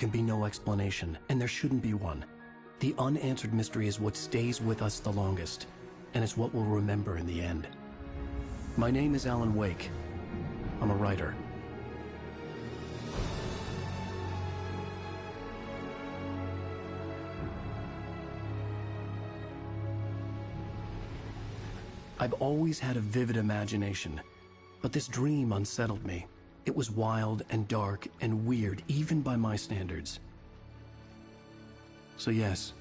Can be no explanation, and there shouldn't be one. The unanswered mystery is what stays with us the longest, and it's what we'll remember in the end. My name is Alan Wake. I'm a writer. I've always had a vivid imagination, but this dream unsettled me. It was wild and dark and weird, even by my standards. So yes,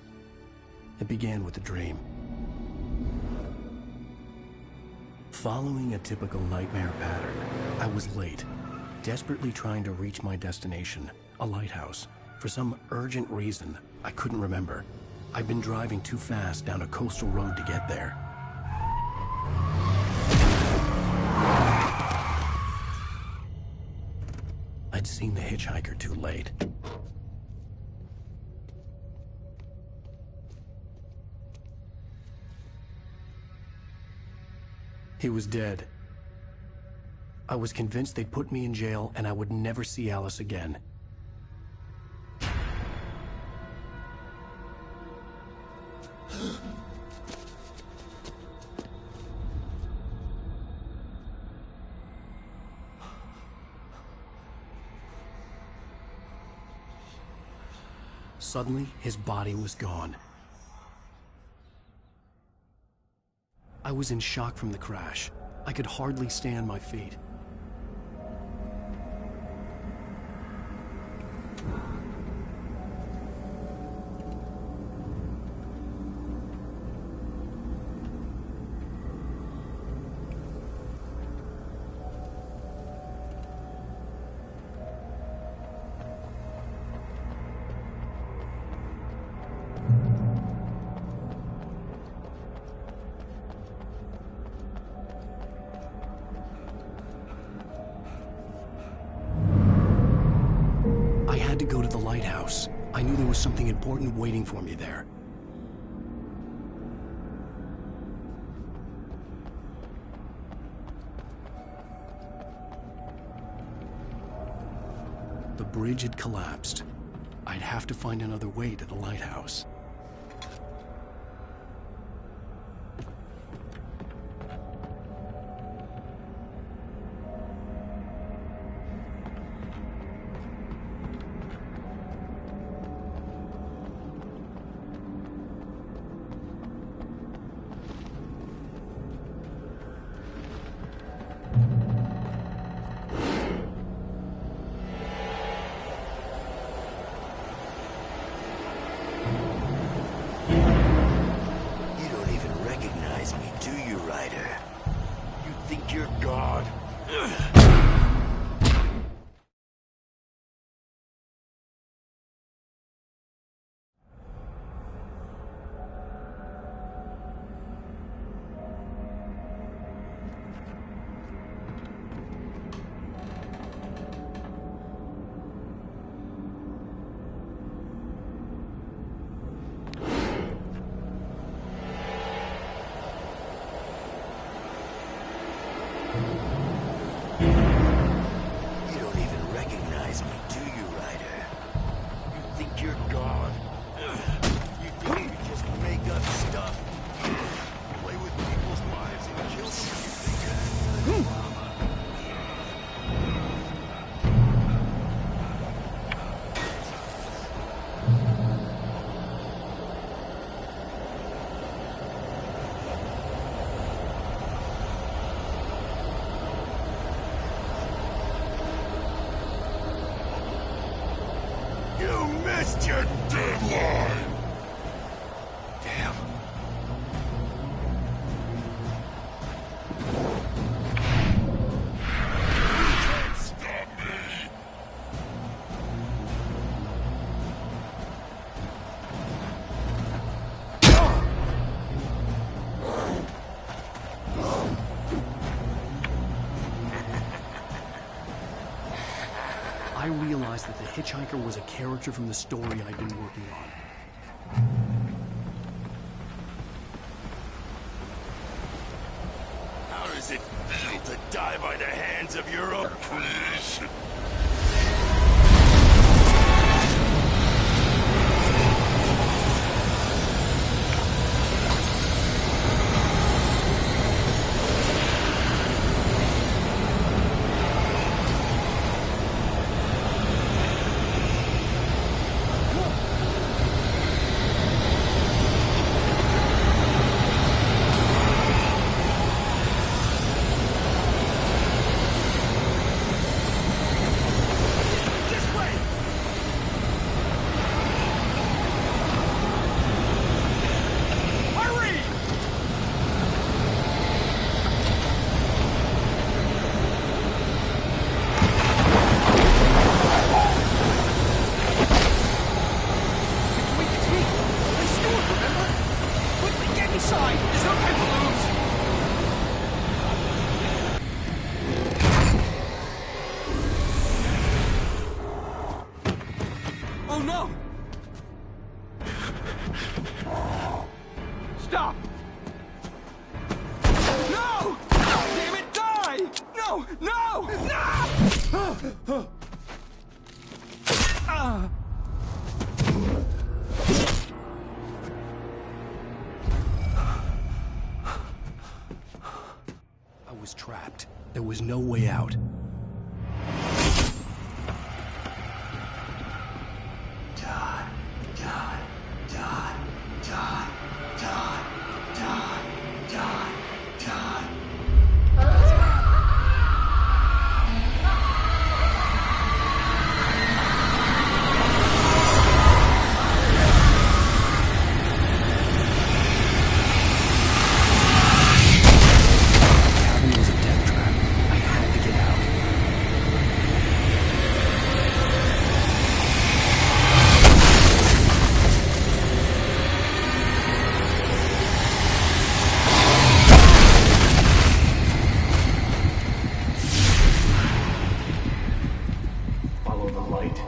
it began with a dream. Following a typical nightmare pattern, I was late, desperately trying to reach my destination, a lighthouse. For some urgent reason, I couldn't remember. I'd been driving too fast down a coastal road to get there. I'd seen the hitchhiker too late. He was dead. I was convinced they'd put me in jail and I would never see Alice again. Suddenly, his body was gone. I was in shock from the crash. I could hardly stay on my feet. To go to the lighthouse. I knew there was something important waiting for me there. The bridge had collapsed. I'd have to find another way to the lighthouse. missed your deadline! Damn. You can't stop me! I realized that the hitchhiker was a character from the story I'd been working on. How does it feel to die by the hands of your own creation? Oh no! Stop! No! Damn it, die! No! No! No! I was trapped. There was no way out. Cabin was a death trap. I had to get out. Follow the light.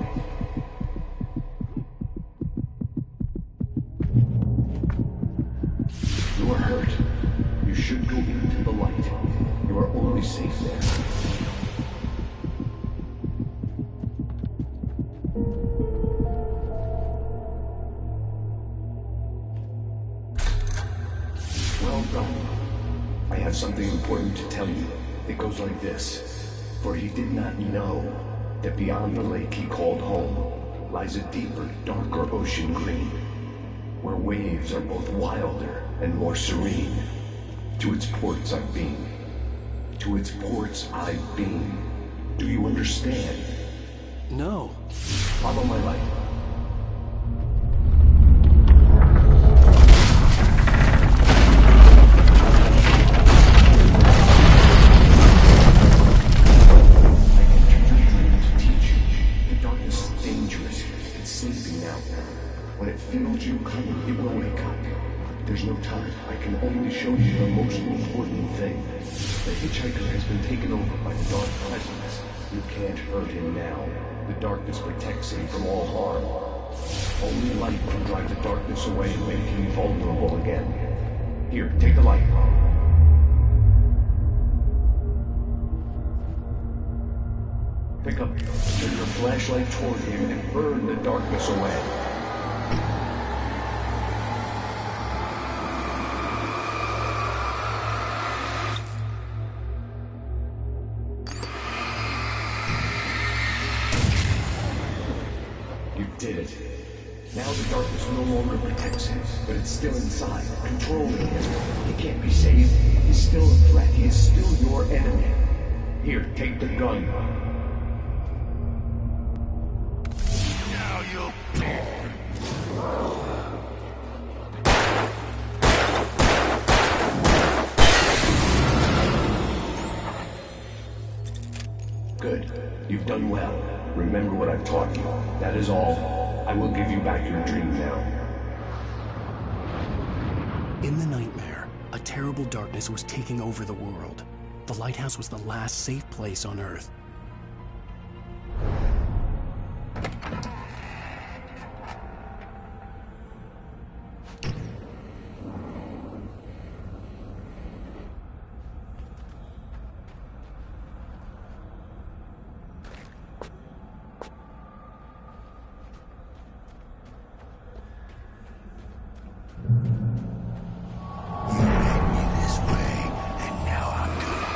You are hurt. You should go into the light. You are only safe there. Well done. I have something important to tell you. It goes like this. For he did not know that beyond the lake he called home lies a deeper, darker ocean green, where waves are both wilder and more serene. To its ports I've been. To its ports I've been. Do you understand? No. Follow my light. I entered your dream to teach you. The darkness is dangerous. It's sleeping now. When it feels you coming, it will wake up. There's no time. I can only show you the most important thing. The hitchhiker has been taken over by the dark presence. You can't hurt him now. The darkness protects him from all harm. Only light can drive the darkness away and make him vulnerable again. Here, take the light. Pick up, turn your flashlight toward him and burn the darkness away. You did it. Now the darkness no longer protects him, but it's still inside, controlling him. He can't be saved. He's still a threat. He is still your enemy. Here, take the gun. Now you'll burn. Good. You've done well. Remember what I've taught you. That is all. I will give you back your dream now. In the nightmare, a terrible darkness was taking over the world. The lighthouse was the last safe place on Earth. This way, and now I'm gonna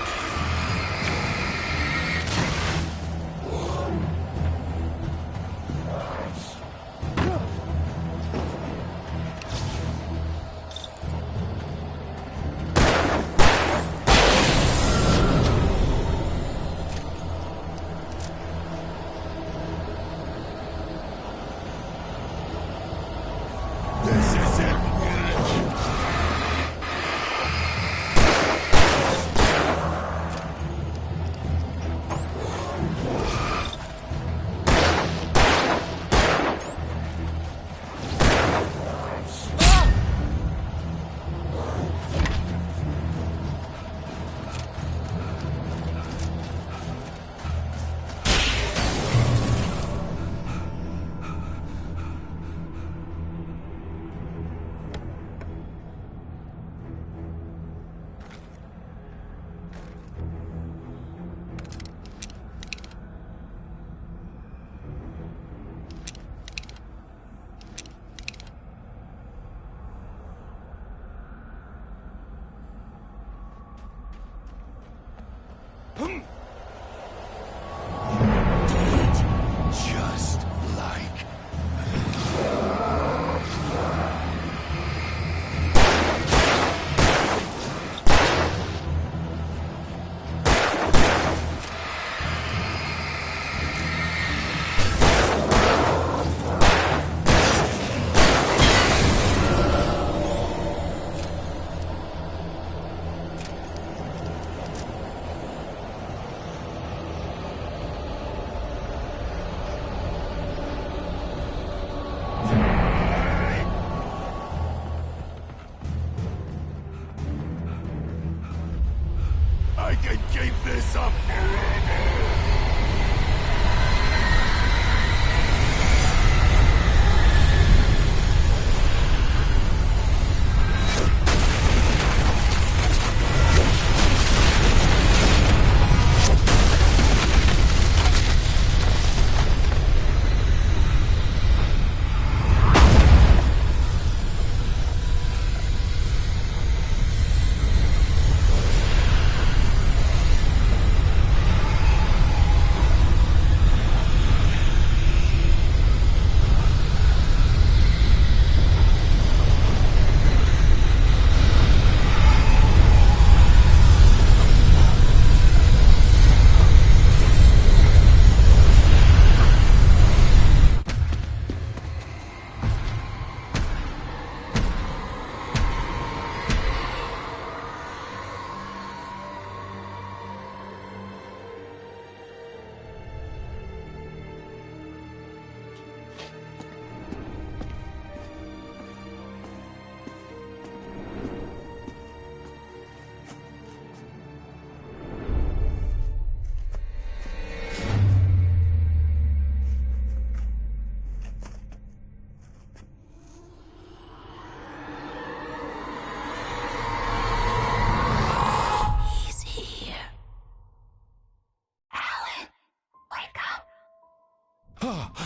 this up forever!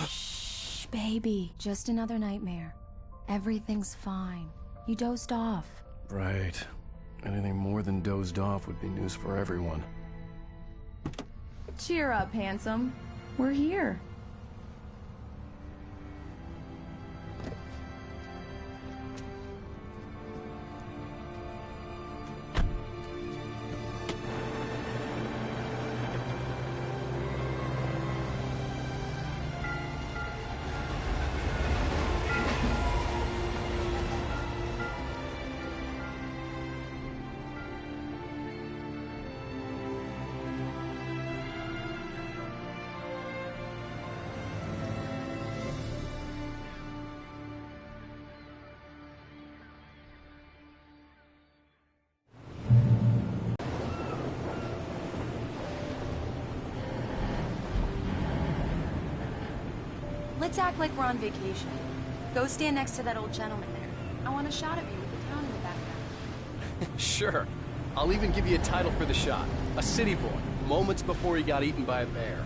Shh, baby. Just another nightmare. Everything's fine. You dozed off. Right. Anything more than dozed off would be news for everyone. Cheer up, handsome. We're here. Let's act like we're on vacation. Go stand next to that old gentleman there. I want a shot of you with the town in the background. Sure. I'll even give you a title for the shot. A city boy, moments before he got eaten by a bear.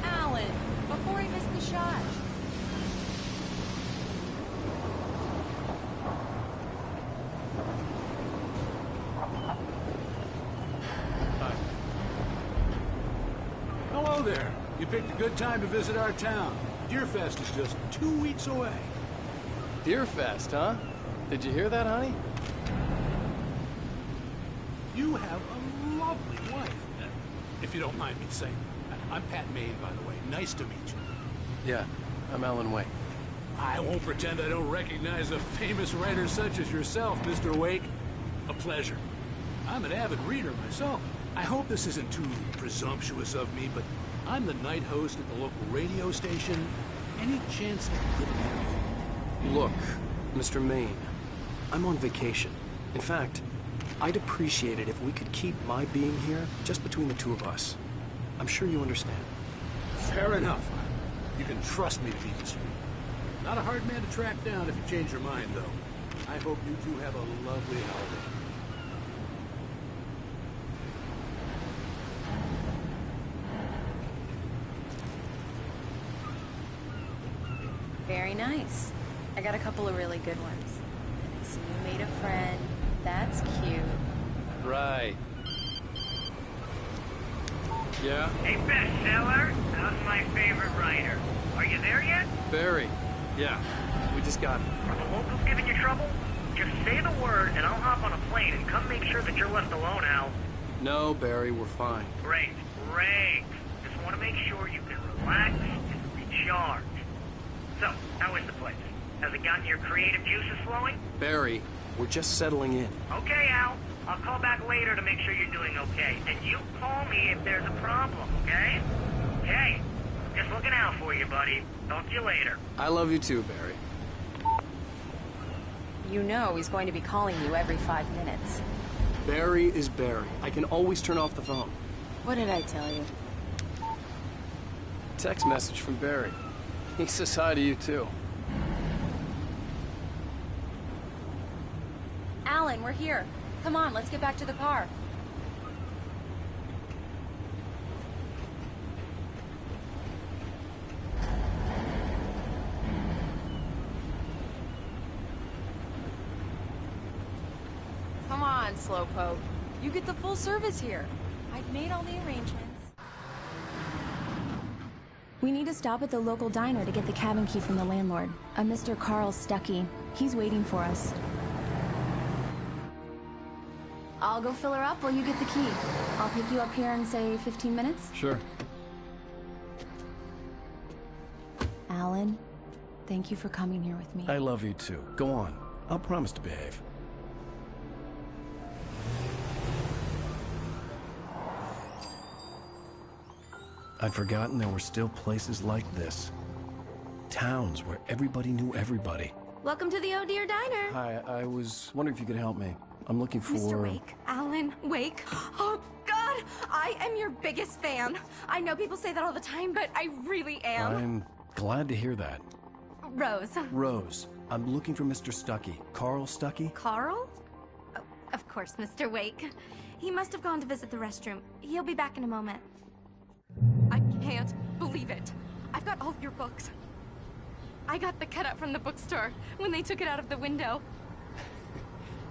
Alan, before he missed the shot. Hello there. You picked a good time to visit our town. Deerfest is just 2 weeks away. Deerfest, huh? Did you hear that, honey? You have a lovely wife. If you don't mind me saying. I'm Pat Maine, by the way. Nice to meet you. Yeah, I'm Alan Wake. I won't pretend I don't recognize a famous writer such as yourself, Mr. Wake. A pleasure. I'm an avid reader myself. I hope this isn't too presumptuous of me, but I'm the night host at the local radio station. Any chance to get an Look, Mr. Maine, I'm on vacation. In fact, I'd appreciate it if we could keep my being here just between the two of us. I'm sure you understand. Fair enough. You can trust me to be discreet. Not a hard man to track down if you change your mind, though. I hope you two have a lovely holiday. Very nice. I got a couple of really good ones. I see you made a friend. That's cute. Right. Yeah? Hey, bestseller, how's my favorite writer? Are you there yet? Barry. Yeah. We just got... Are the locals giving you trouble? Just say the word and I'll hop on a plane and come make sure that you're left alone, Al. No, Barry, we're fine. Great, great. Just want to make sure you can relax and recharge. So, how is the place? Has it gotten your creative juices flowing? Barry, we're just settling in. Okay, Al. I'll call back later to make sure you're doing okay. And you call me if there's a problem, okay? Okay. Just looking out for you, buddy. Talk to you later. I love you too, Barry. You know he's going to be calling you every 5 minutes. Barry is Barry. I can always turn off the phone. What did I tell you? Text message from Barry. He says hi to you too. Alan, we're here. Come on, let's get back to the car. Come on, Slowpoke. You get the full service here. I've made all the arrangements. We need to stop at the local diner to get the cabin key from the landlord, a Mr. Carl Stuckey. He's waiting for us. I'll go fill her up while you get the key. I'll pick you up here in, say, 15 minutes? Sure. Alan, thank you for coming here with me. I love you too. Go on. I'll promise to behave. I'd forgotten there were still places like this. Towns where everybody knew everybody. Welcome to the Oh Dear Diner. Hi, I was wondering if you could help me. I'm looking for... Mr. Wake. Alan Wake. Oh, God! I am your biggest fan. I know people say that all the time, but I really am. I'm glad to hear that. Rose. Rose, I'm looking for Mr. Stuckey. Carl Stuckey? Carl? Oh, of course, Mr. Wake. He must have gone to visit the restroom. He'll be back in a moment. I can't believe it. I've got all of your books. I got the cutout from the bookstore when they took it out of the window.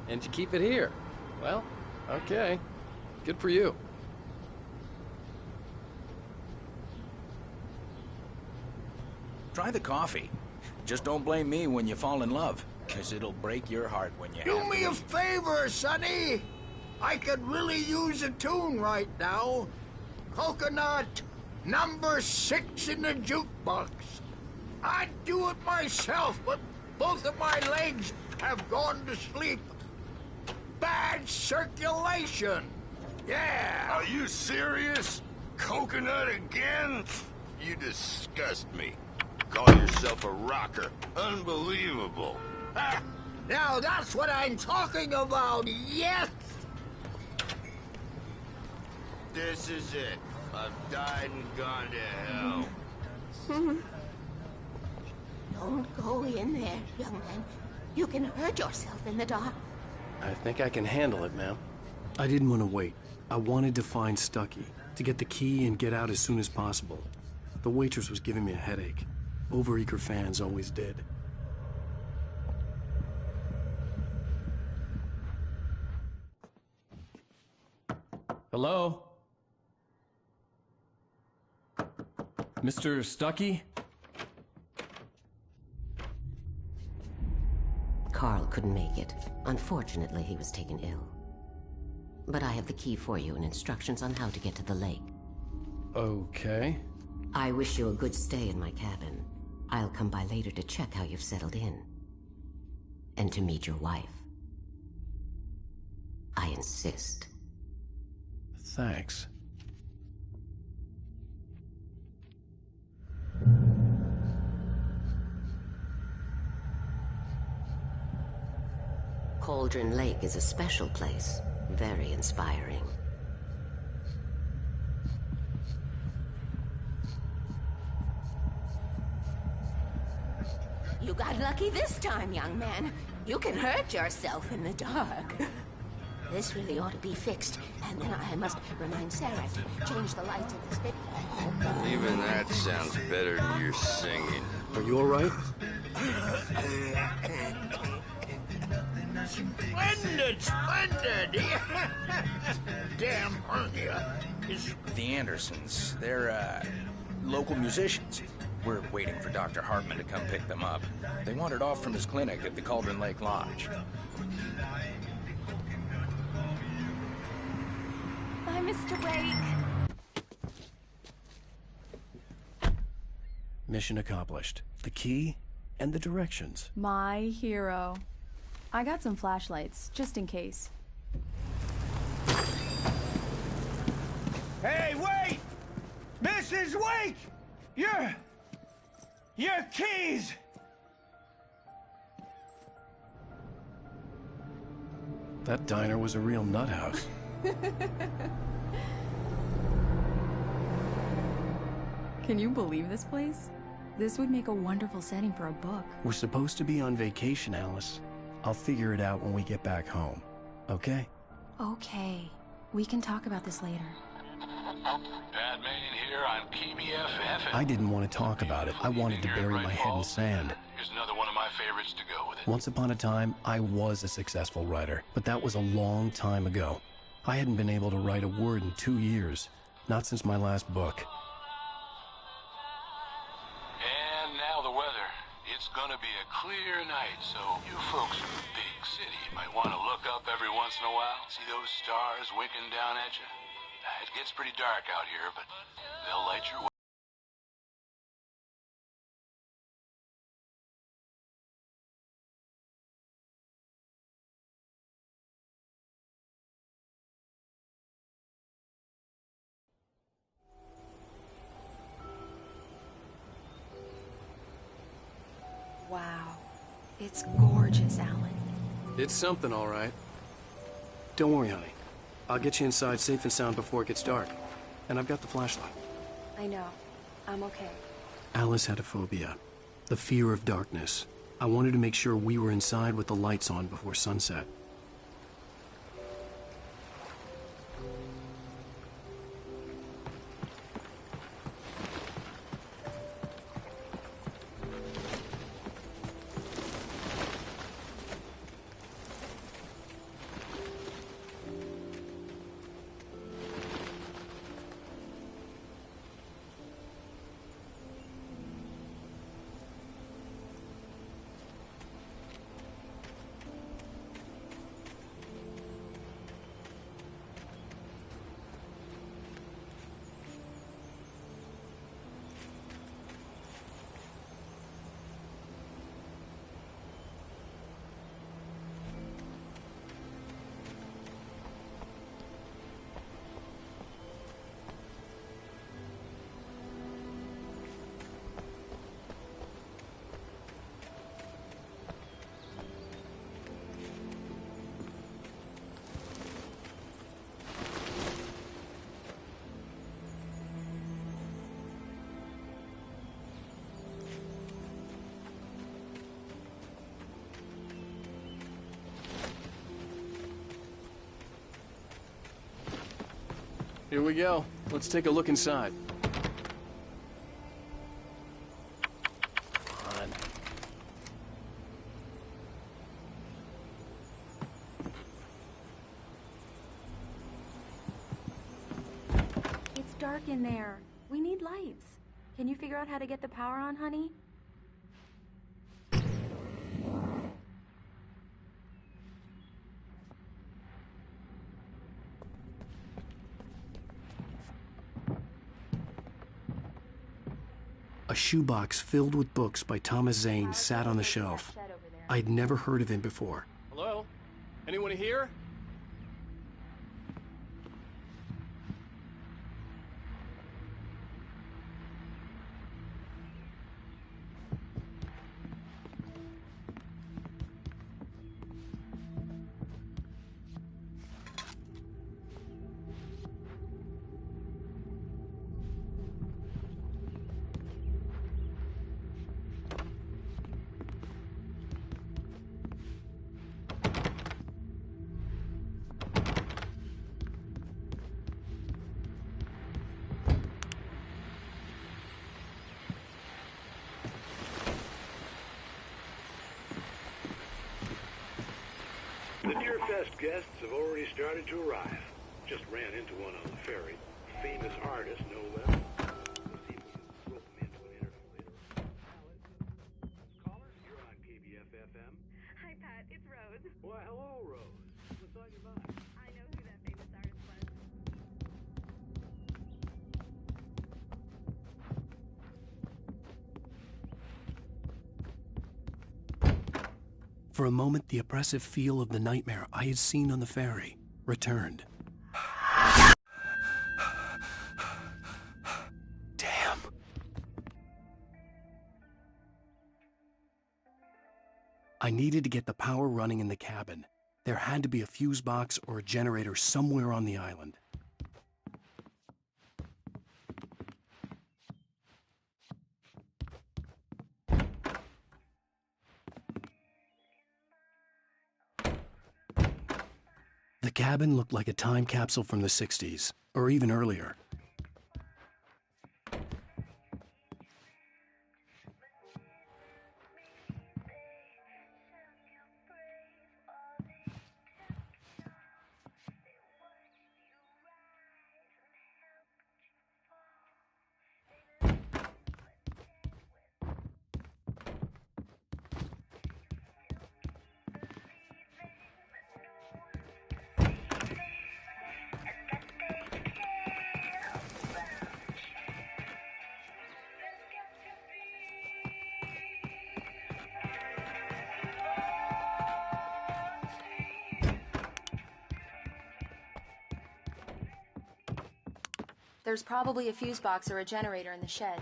And you keep it here. Well, okay. Good for you. Try the coffee. Just don't blame me when you fall in love, because it'll break your heart when you Do have me to a leave. favor, Sonny. I could really use a tune right now. Coconut, number 6 in the jukebox. I'd do it myself, but both of my legs have gone to sleep. Bad circulation. Yeah. Are you serious? Coconut again? You disgust me. Call yourself a rocker. Unbelievable. Ah, now that's what I'm talking about, yes! This is it. I've died and gone to hell. Don't go in there, young man. You can hurt yourself in the dark. I think I can handle it, ma'am. I didn't want to wait. I wanted to find Stuckey, to get the key and get out as soon as possible. The waitress was giving me a headache. Overeager fans always did. Hello? Mr. Stuckey? Carl couldn't make it. Unfortunately, he was taken ill. But I have the key for you and instructions on how to get to the lake. Okay. I wish you a good stay in my cabin. I'll come by later to check how you've settled in. And to meet your wife. I insist. Thanks. Cauldron Lake is a special place. Very inspiring. You got lucky this time, young man. You can hurt yourself in the dark. This really ought to be fixed. And then I must remind Sarah to change the lights in this bit. Even that sounds better than your singing. Are you all right? Splendid, splendid! Damn hernia. The Andersons, they're, local musicians. We're waiting for Dr. Hartman to come pick them up. They wandered off from his clinic at the Cauldron Lake Lodge. Bye, Mr. Wake. Mission accomplished. The key and the directions. My hero. I got some flashlights, just in case. Hey, wait! Mrs. Wake! Your keys! That diner was a real nut house. Can you believe this place? This would make a wonderful setting for a book. We're supposed to be on vacation, Alice. I'll figure it out when we get back home, okay? Okay. We can talk about this later. Batman here on PBF. I didn't want to talk about it. I wanted to bury my head in sand. Here's another one of my favorites to go with it. Once upon a time, I was a successful writer, but that was a long time ago. I hadn't been able to write a word in 2 years, not since my last book. And now the weather. It's gonna be a clear night, so you folks in the big city might want to look up every once in a while, see those stars winking down at you. It gets pretty dark out here, but they'll light your way. Wow. It's gorgeous, Alan. It's something, all right. Don't worry, honey. I'll get you inside safe and sound before it gets dark. And I've got the flashlight. I know. I'm okay. Alice had a phobia. The fear of darkness. I wanted to make sure we were inside with the lights on before sunset. Here we go. Let's take a look inside. On. It's dark in there. We need lights. Can you figure out how to get the power on, honey? A shoebox filled with books by Thomas Zane sat on the shelf. I'd never heard of him before. Hello? Anyone here? The Deerfest guests have already started to arrive. Just ran into one on the ferry. Famous artist, no less. We'll see if we can rope him into an interview later. Caller, you're on KBF-FM. Hi, Pat. It's Rose. Why, hello, Rose. What's on your mind? I know who that famous artist was. For a moment, the oppressive feel of the nightmare I had seen on the ferry returned. Damn. I needed to get the power running in the cabin. There had to be a fuse box or a generator somewhere on the island. The cabin looked like a time capsule from the 60s, or even earlier. There's probably a fuse box or a generator in the shed.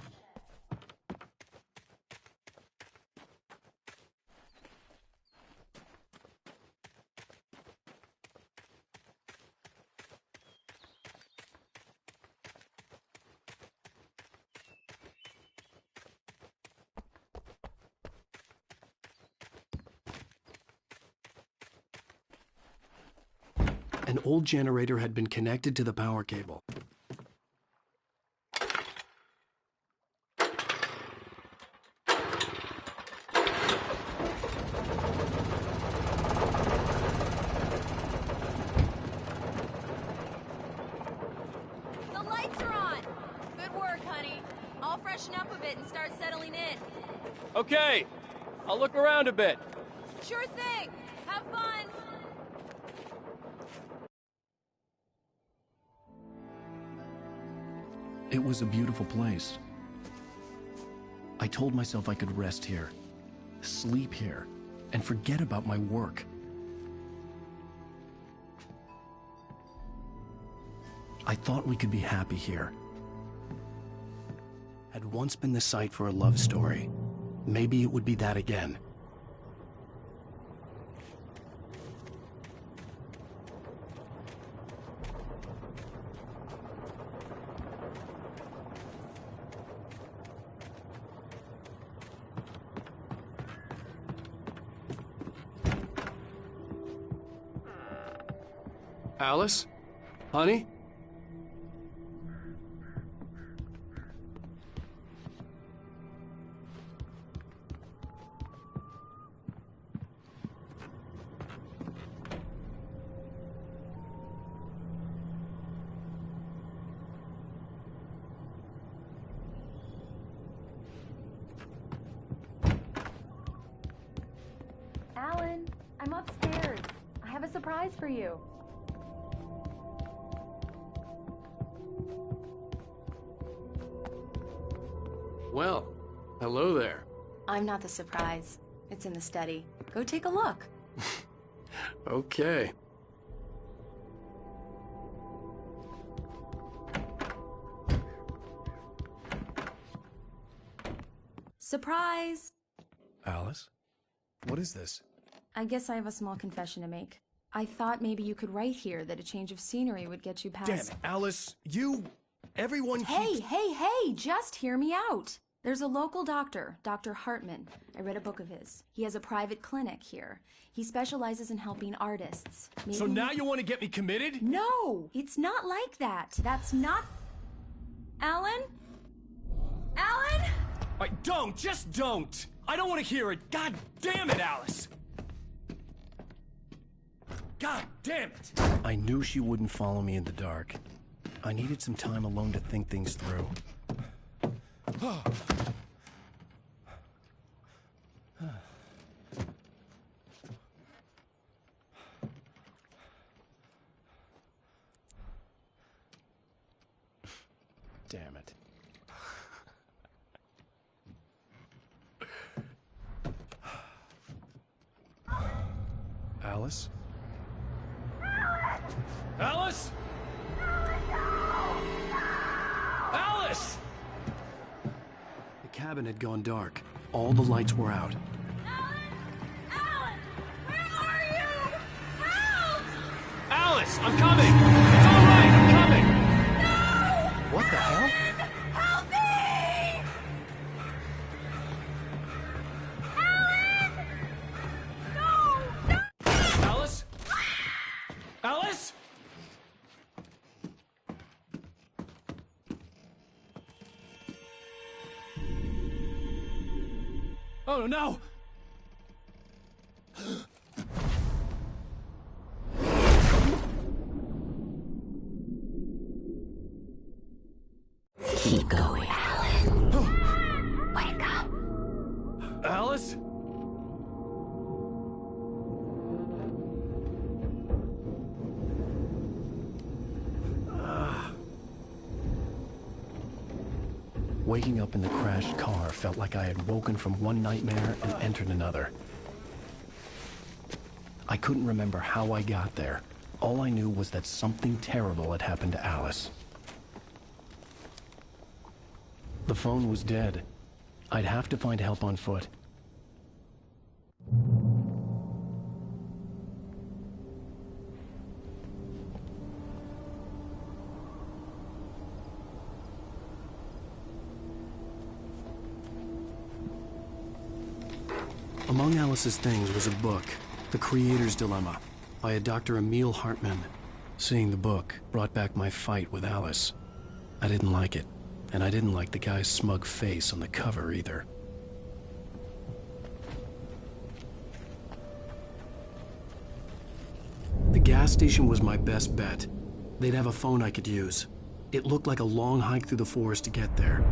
An old generator had been connected to the power cable. The lights are on! Good work, honey. I'll freshen up a bit and start settling in. Okay, I'll look around a bit. Sure thing! Have fun! It was a beautiful place. I told myself I could rest here, sleep here, and forget about my work. I thought we could be happy here. Had once been the site for a love story. Maybe it would be that again. Alice? Honey? Alan, I'm upstairs. I have a surprise for you. Well, hello there. I'm not the surprise. It's in the study. Go take a look. Okay. Surprise! Alice? What is this? I guess I have a small confession to make. I thought maybe you could write here that a change of scenery would get you past... Damn it, Alice, everyone keeps... Hey, just hear me out. There's a local doctor, Dr. Hartman. I read a book of his. He has a private clinic here. He specializes in helping artists. So now you want to get me committed? No, it's not like that. That's not... Alan? Alan? Just don't! I don't want to hear it! God damn it, Alice! God damn it! I knew she wouldn't follow me in the dark. I needed some time alone to think things through. Damn it. Alice? Alice? Alice! The cabin had gone dark. All the lights were out. Alan! Alice, I'm coming! It's all right, I'm coming! What the hell? Help me! Alice? Alice? Oh no! Keep going, Alan. Wake up. Alice? Waking up in the crashed car felt like I had woken from one nightmare and entered another. I couldn't remember how I got there. All I knew was that something terrible had happened to Alice. The phone was dead. I'd have to find help on foot. Among Alice's things was a book, The Creator's Dilemma, by a Dr. Emil Hartman. Seeing the book brought back my fight with Alice. I didn't like it, and I didn't like the guy's smug face on the cover either. The gas station was my best bet. They'd have a phone I could use. It looked like a long hike through the forest to get there.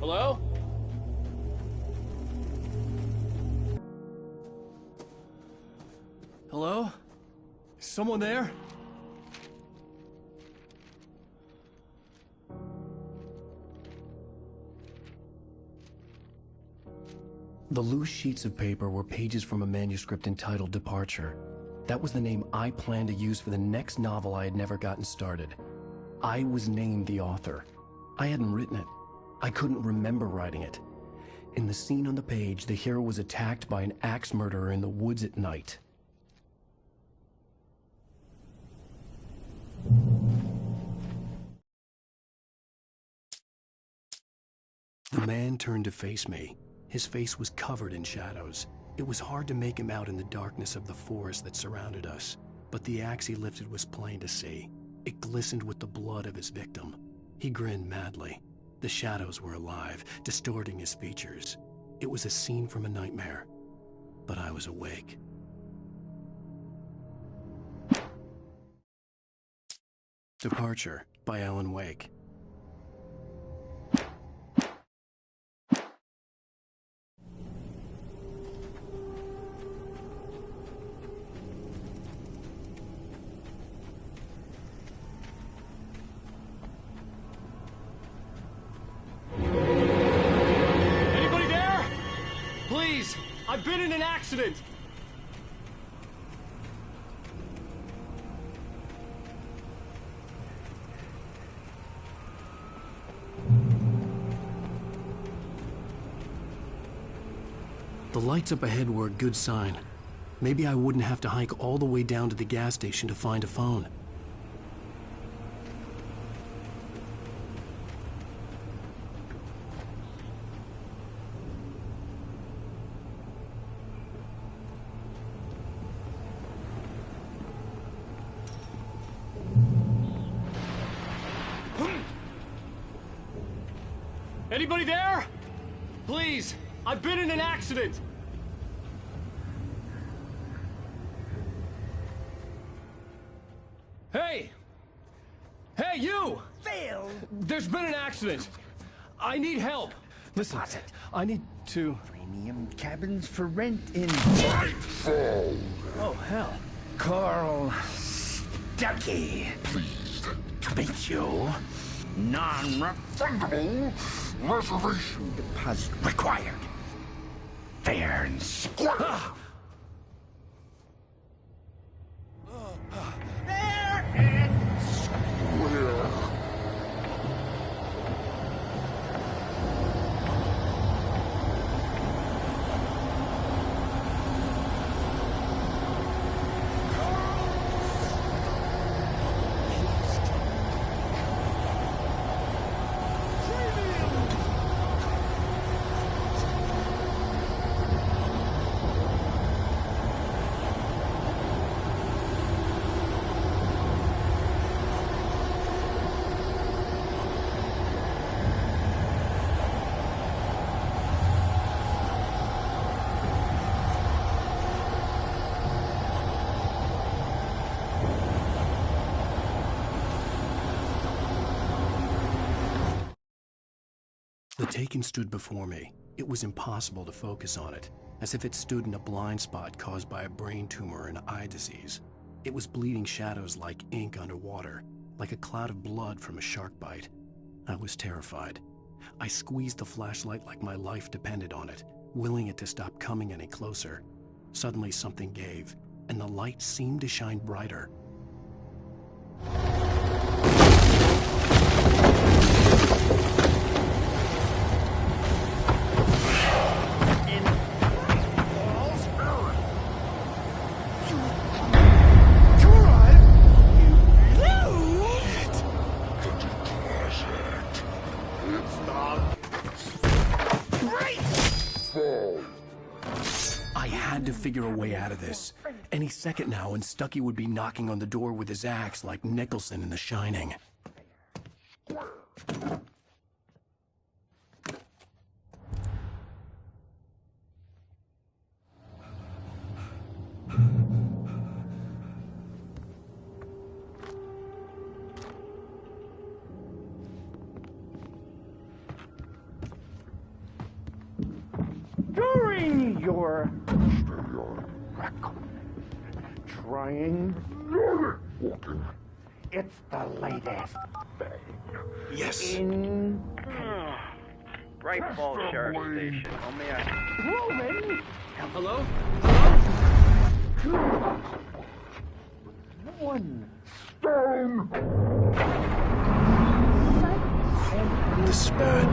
Hello? Hello? Is someone there? The loose sheets of paper were pages from a manuscript entitled Departure. That was the name I planned to use for the next novel I had never gotten started. I was named the author. I hadn't written it. I couldn't remember writing it. In the scene on the page, the hero was attacked by an axe murderer in the woods at night. The man turned to face me. His face was covered in shadows. It was hard to make him out in the darkness of the forest that surrounded us, but the axe he lifted was plain to see. It glistened with the blood of his victim. He grinned madly. The shadows were alive, distorting his features. It was a scene from a nightmare, but I was awake. Departure by Alan Wake. Anybody there? Please, I've been in an accident. The lights up ahead were a good sign. Maybe I wouldn't have to hike all the way down to the gas station to find a phone. Anybody there? Please, I've been in an accident. Hey! Hey, you! Phil! There's been an accident. I need help. Listen, I need to... Premium cabins for rent in... Oh, hell. Carl Stucky. Pleased to meet you. Non-refundable reservation deposit required. Fair and square. Fair and square. The Taken stood before me. It was impossible to focus on it, as if it stood in a blind spot caused by a brain tumor and eye disease. It was bleeding shadows like ink underwater, like a cloud of blood from a shark bite. I was terrified. I squeezed the flashlight like my life depended on it, willing it to stop coming any closer. Suddenly something gave, and the light seemed to shine brighter. I had to figure a way out of this. Any second now, and Stucky would be knocking on the door with his axe like Nicholson in The Shining. During your trying walking, it's the latest thing. Yes. In Bright Falls Sheriff Station. Only proven. Hello? One stone. This is bad.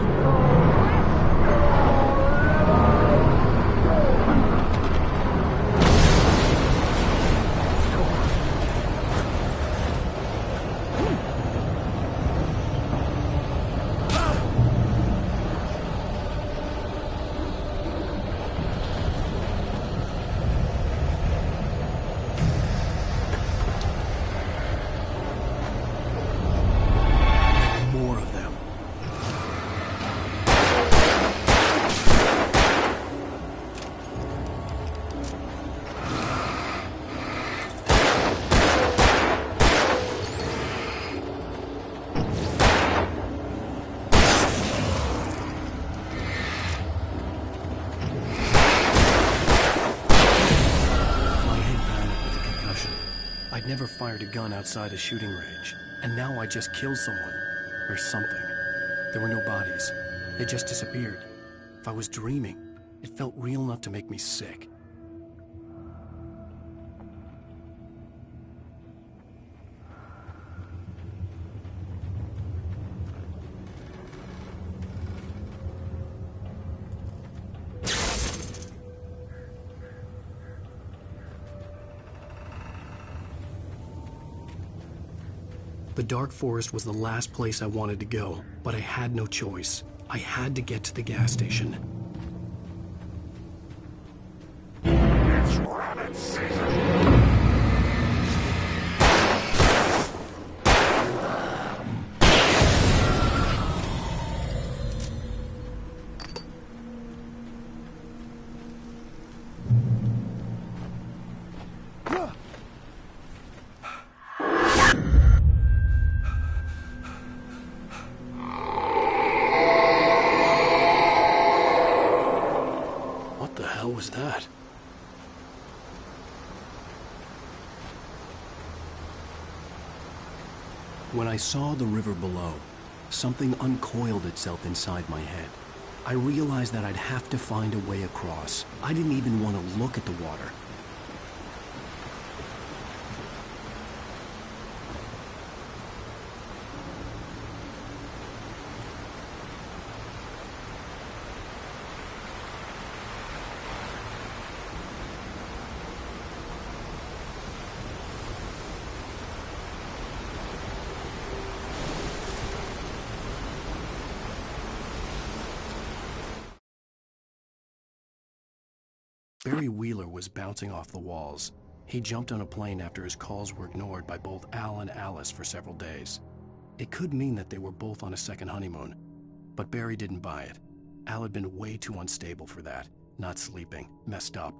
I'd never fired a gun outside a shooting range, and now I just killed someone. Or something. There were no bodies. They just disappeared. If I was dreaming, it felt real enough to make me sick. The dark forest was the last place I wanted to go, but I had no choice. I had to get to the gas station. It's rabbit season. What the hell was that? When I saw the river below, something uncoiled itself inside my head. I realized that I'd have to find a way across. I didn't even want to look at the water. Barry Wheeler was bouncing off the walls. He jumped on a plane after his calls were ignored by both Al and Alice for several days. It could mean that they were both on a second honeymoon, but Barry didn't buy it. Al had been way too unstable for that, not sleeping, messed up.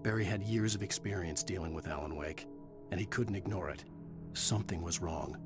Barry had years of experience dealing with Alan Wake, and he couldn't ignore it. Something was wrong.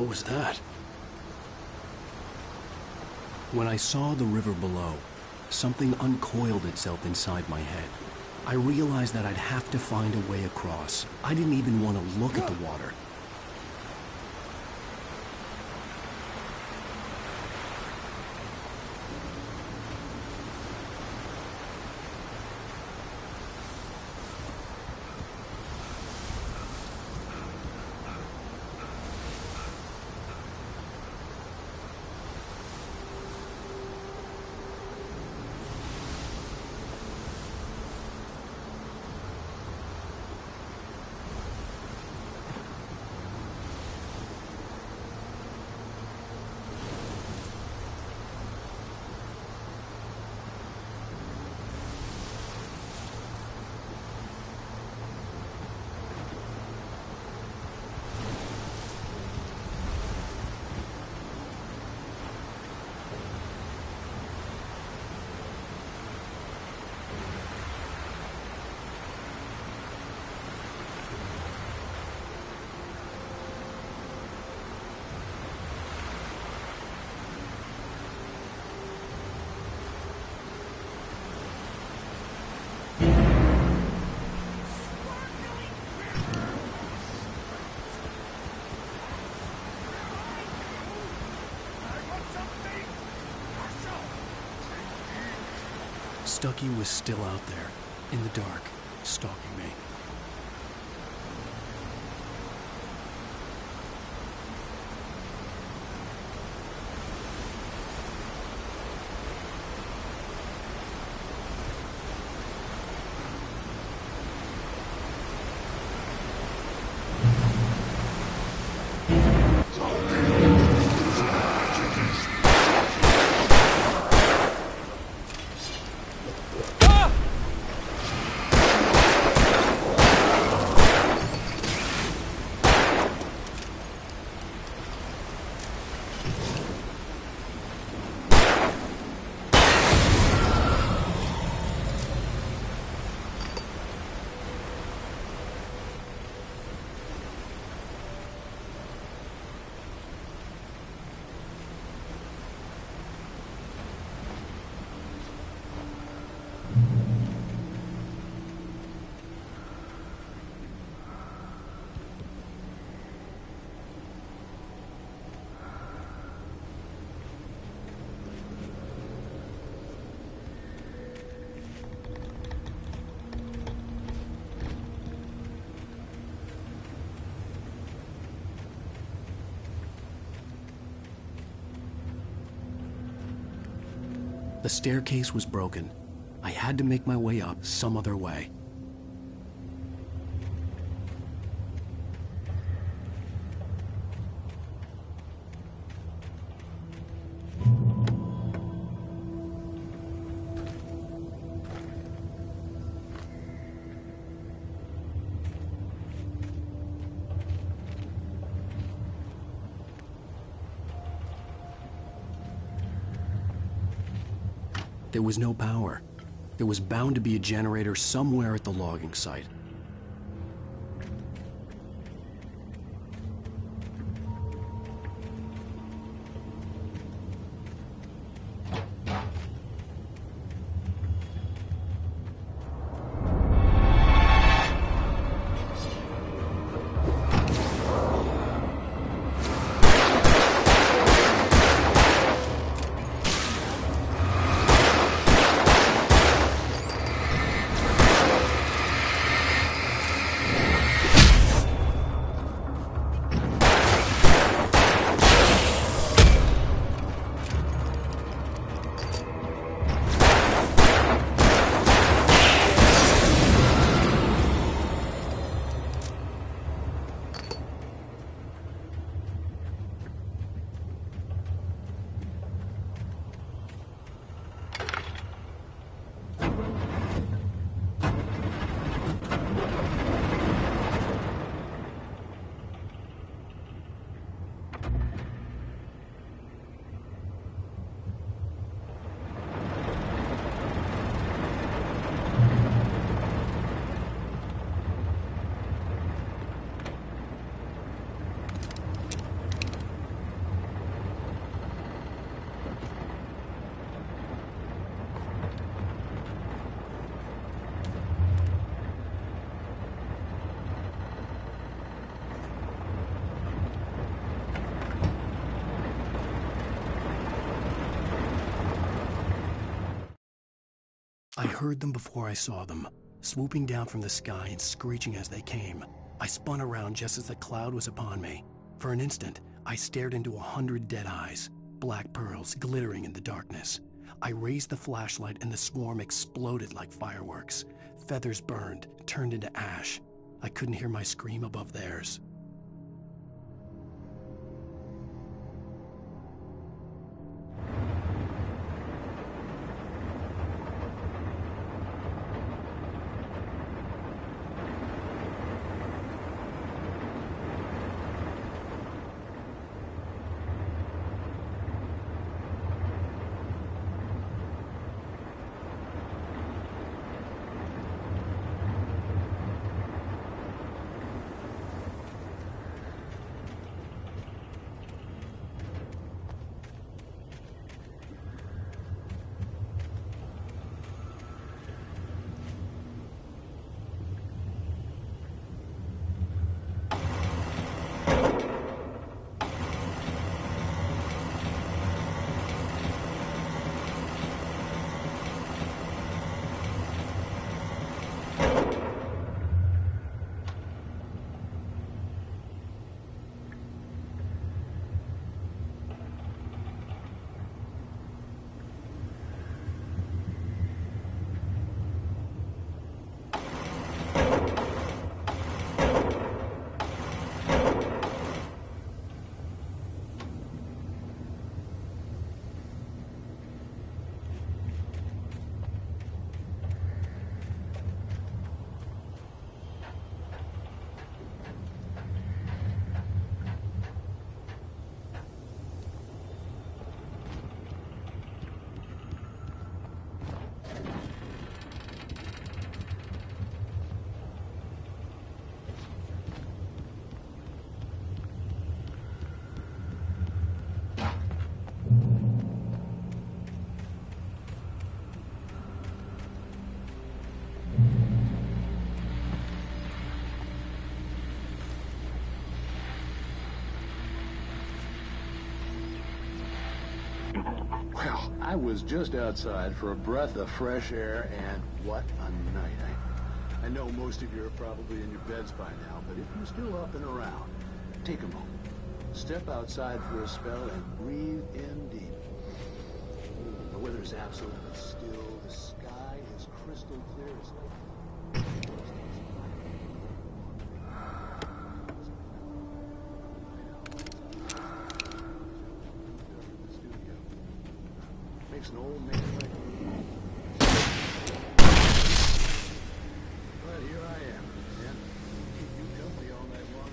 Was that? When I saw the river below, something uncoiled itself inside my head. I realized that I'd have to find a way across. I didn't even want to look at the water. Stucky was still out there, in the dark, stalking me. The staircase was broken. I had to make my way up some other way. There was no power. There was bound to be a generator somewhere at the logging site. I heard them before I saw them, swooping down from the sky and screeching as they came. I spun around just as the cloud was upon me. For an instant, I stared into 100 dead eyes, black pearls glittering in the darkness. I raised the flashlight and the swarm exploded like fireworks. Feathers burned, turned into ash. I couldn't hear my scream above theirs. Well, I was just outside for a breath of fresh air, and what a night. I know most of you are probably in your beds by now, but if you're still up and around, take a moment. Step outside for a spell and breathe in deep. The weather is absolutely still. The sky is crystal clear as makes an old man like me. But here I am, and keep you company all night long.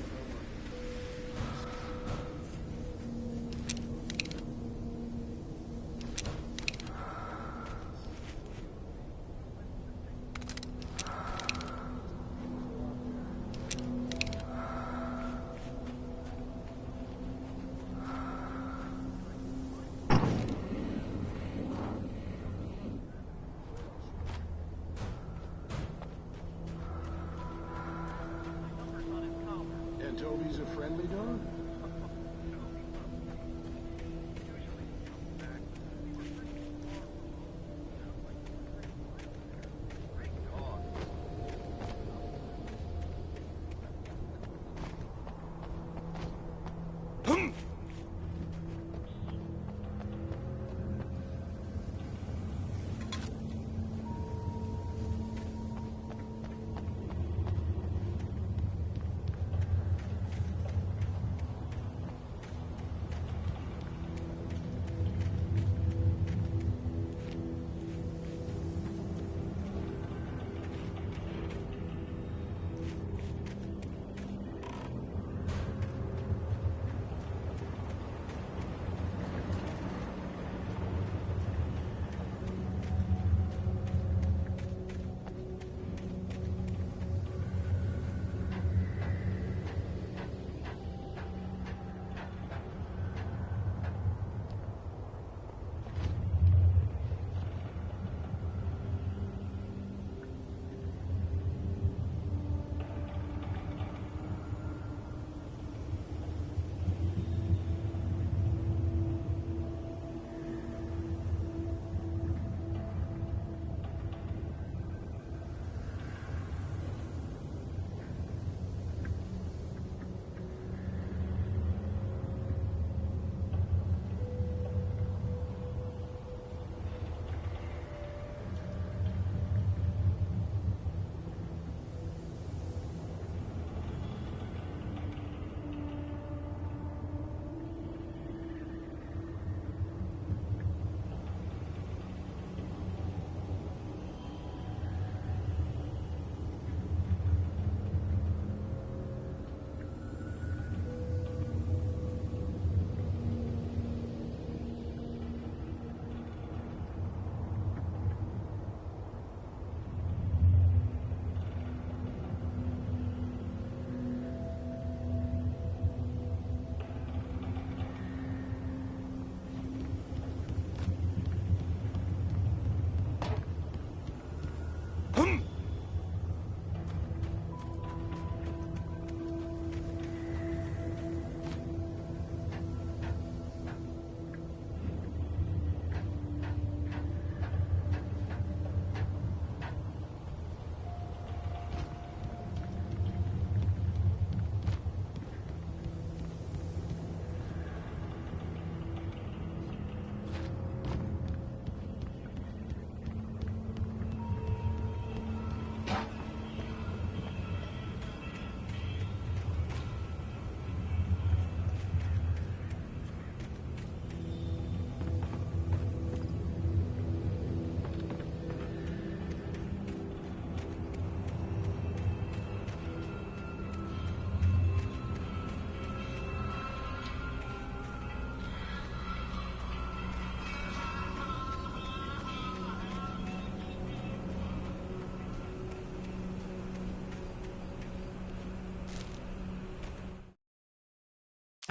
Toby's a friendly dog?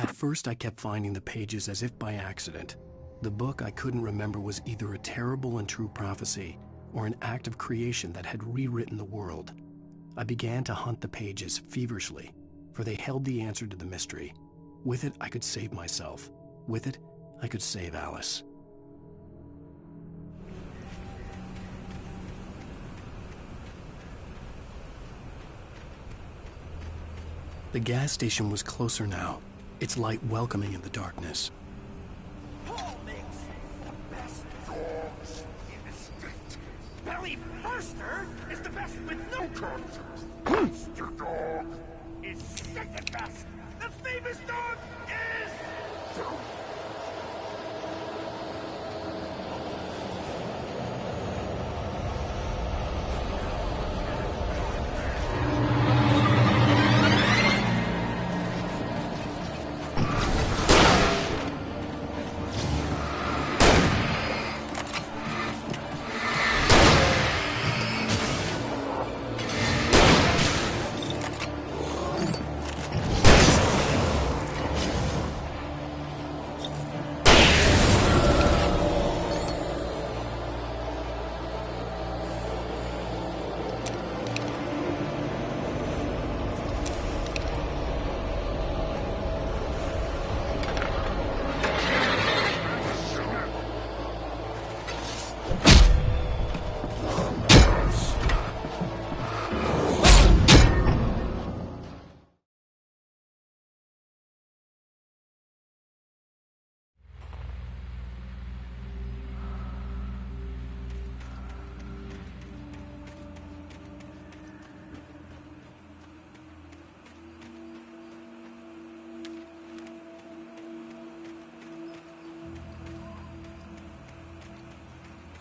At first, I kept finding the pages as if by accident. The book I couldn't remember was either a terrible and true prophecy or an act of creation that had rewritten the world. I began to hunt the pages feverishly, for they held the answer to the mystery. With it, I could save myself. With it, I could save Alice. The gas station was closer now, its light welcoming in the darkness. Paul makes the best dogs in the state. Belly Firster is the best with no contest. Monster Dog is second best. The famous dog is...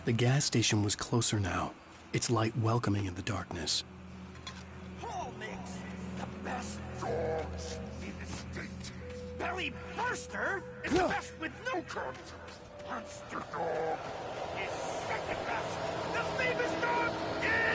The gas station was closer now, its light welcoming in the darkness. Paul makes the best dogs in the state. Belly Burster is the best with no contest. Monster Dog is second best. The famous dog is...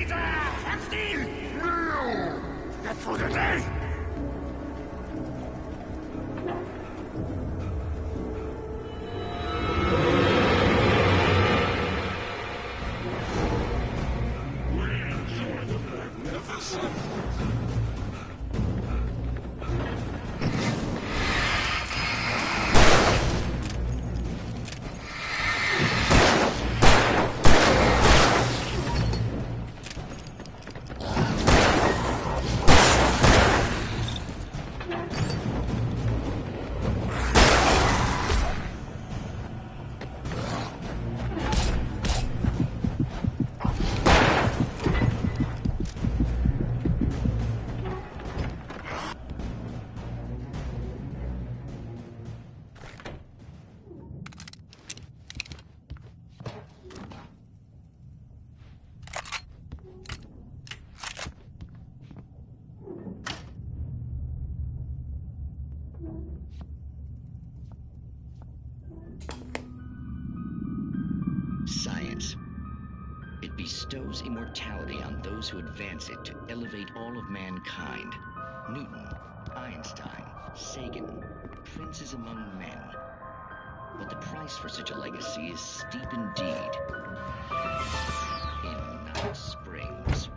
Weiter! Heftig! Get through the day! Science. It bestows immortality on those who advance it to elevate all of mankind. Newton, Einstein, Sagan, princes among men. But the price for such a legacy is steep indeed. In Night Springs.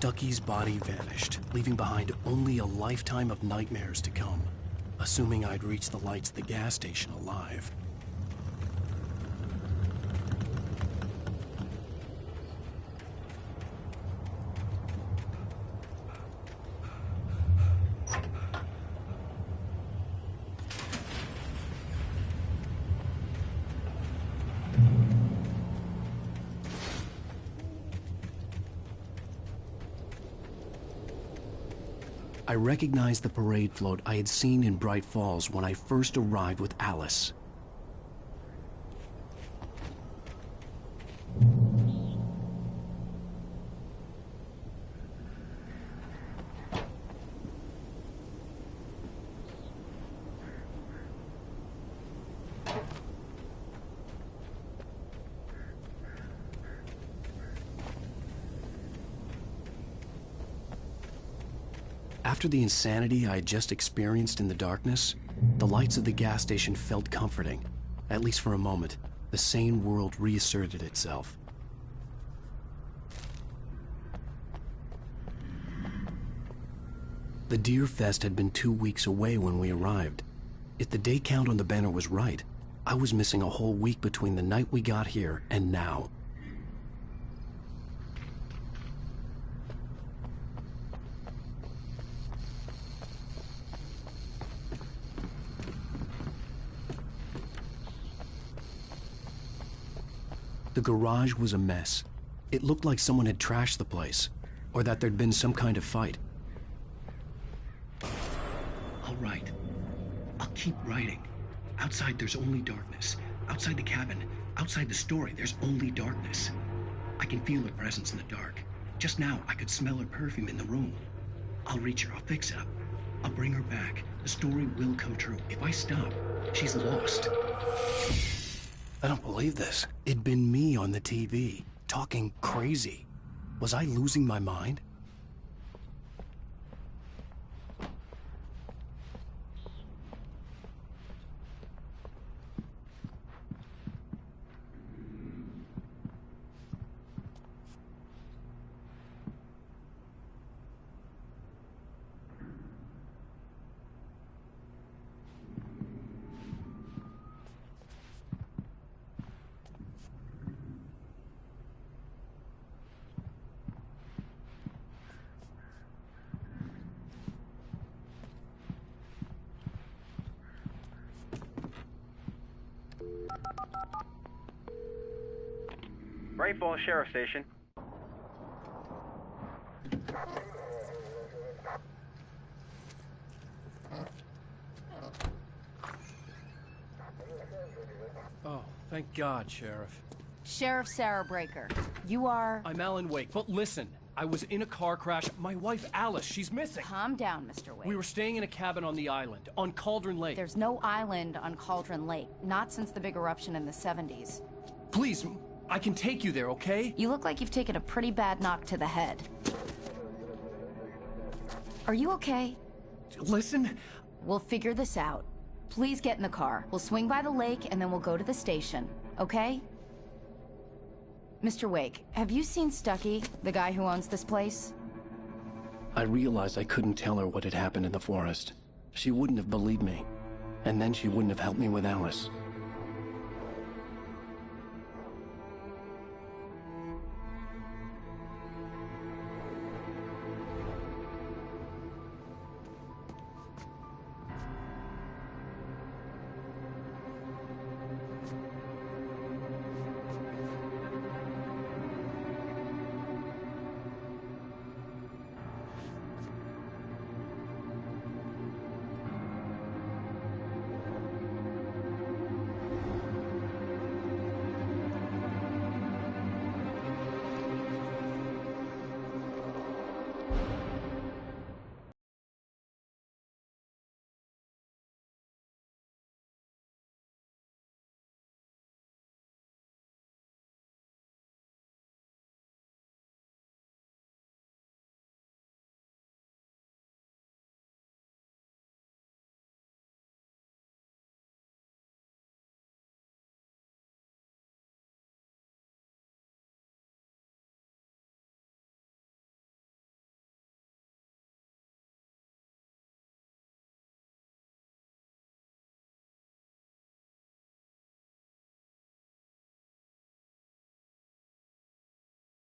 Stucky's body vanished, leaving behind only a lifetime of nightmares to come, assuming I'd reached the lights at the gas station alive. I recognized the parade float I had seen in Bright Falls when I first arrived with Alice. After the insanity I had just experienced in the darkness, the lights of the gas station felt comforting. At least for a moment, the sane world reasserted itself. The Deer Fest had been 2 weeks away when we arrived. If the day count on the banner was right, I was missing a whole week between the night we got here and now. The garage was a mess. It looked like someone had trashed the place, or that there'd been some kind of fight. I'll write. I'll keep writing. Outside there's only darkness. Outside the cabin, outside the story, there's only darkness. I can feel her presence in the dark. Just now, I could smell her perfume in the room. I'll reach her, I'll fix it up. I'll bring her back. The story will come true. If I stop, she's lost. I don't believe this. It'd been me on the TV, talking crazy. Was I losing my mind? Bright Falls Sheriff Station. Oh, thank God, Sheriff. Sheriff Sarah Breaker. You are... I'm Alan Wake, but listen. I was in a car crash. My wife, Alice, she's missing. Calm down, Mr. Wake. We were staying in a cabin on the island, on Cauldron Lake. There's no island on Cauldron Lake. Not since the big eruption in the 70s. Please, I can take you there, okay? You look like you've taken a pretty bad knock to the head. Are you okay? Listen. We'll figure this out. Please get in the car. We'll swing by the lake and then we'll go to the station, okay? Mr. Wake, have you seen Stucky, the guy who owns this place? I realized I couldn't tell her what had happened in the forest. She wouldn't have believed me. And then she wouldn't have helped me with Alice.